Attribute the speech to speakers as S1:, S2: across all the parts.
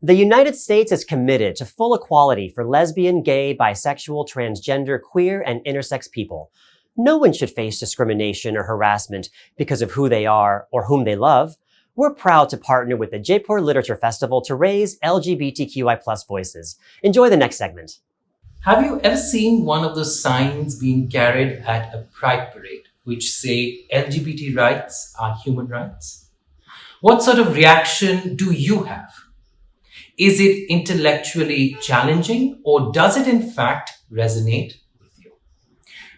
S1: The United States is committed to full equality for lesbian, gay, bisexual, transgender, queer, and intersex people. No one should face discrimination or harassment because of who they are or whom they love. We're proud to partner with the Jaipur Literature Festival to raise LGBTQI+ voices. Enjoy the next segment.
S2: Have you ever seen one of those signs being carried at a pride parade which say LGBT rights are human rights? What sort of reaction do you have? Is it intellectually challenging, or does it in fact resonate with you?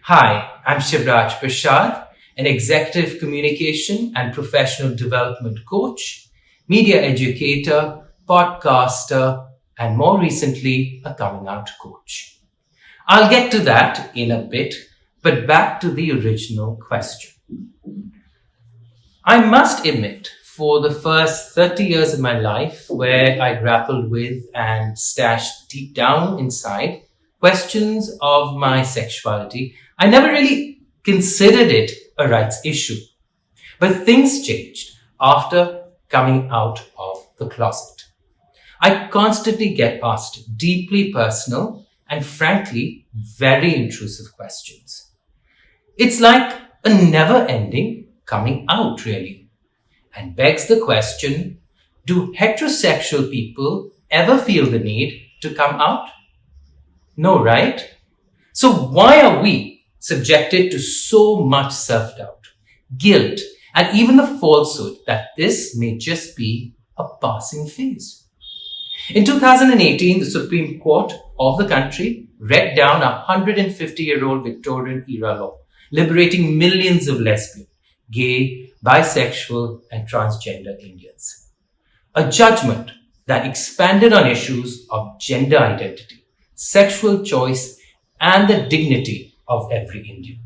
S2: Hi, I'm Shivraj Parshad, an executive communication and professional development coach, media educator, podcaster, and more recently, a coming out coach. I'll get to that in a bit, but back to the original question. I must admit, for the first 30 years of my life, where I grappled with and stashed deep down inside questions of my sexuality, I never really considered it a rights issue. But things changed after coming out of the closet. I constantly get asked deeply personal and frankly very intrusive questions. It's like a never-ending coming out, really. And begs the question, do heterosexual people ever feel the need to come out? No, right? So why are we subjected to so much self-doubt, guilt, and even the falsehood that this may just be a passing phase? In 2018, the Supreme Court of the country read down a 150-year-old Victorian-era law, liberating millions of lesbian, gay, bisexual, and transgender Indians. A judgment that expanded on issues of gender identity, sexual choice, and the dignity of every Indian.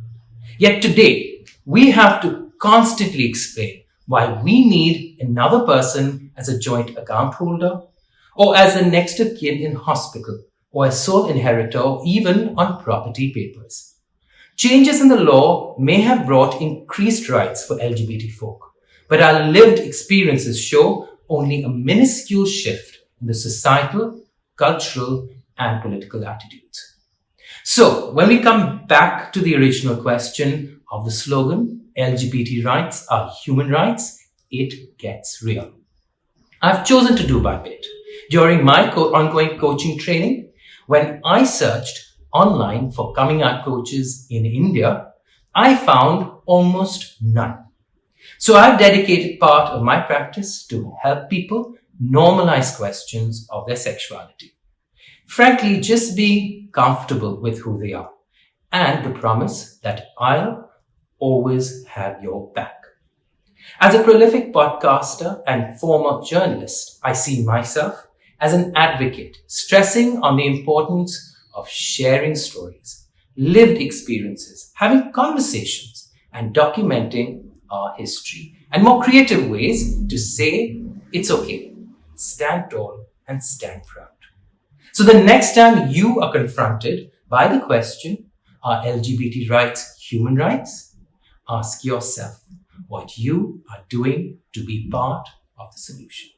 S2: Yet today, we have to constantly explain why we need another person as a joint account holder, or as the next of kin in hospital, or a sole inheritor, or even on property papers. Changes in the law may have brought increased rights for LGBT folk, but our lived experiences show only a minuscule shift in the societal, cultural, and political attitudes. So, when we come back to the original question of the slogan, LGBT rights are human rights, it gets real. I've chosen to do my bit. During my ongoing coaching training, when I searched online for coming out coaches in India, I found almost none. So I've dedicated part of my practice to help people normalize questions of their sexuality. Frankly, just be comfortable with who they are, and the promise that I'll always have your back. As a prolific podcaster and former journalist, I see myself as an advocate, stressing on the importance of sharing stories, lived experiences, having conversations, and documenting our history, and more creative ways to say it's okay, stand tall, and stand proud. So the next time you are confronted by the question, are LGBT rights human rights? Ask yourself what you are doing to be part of the solution.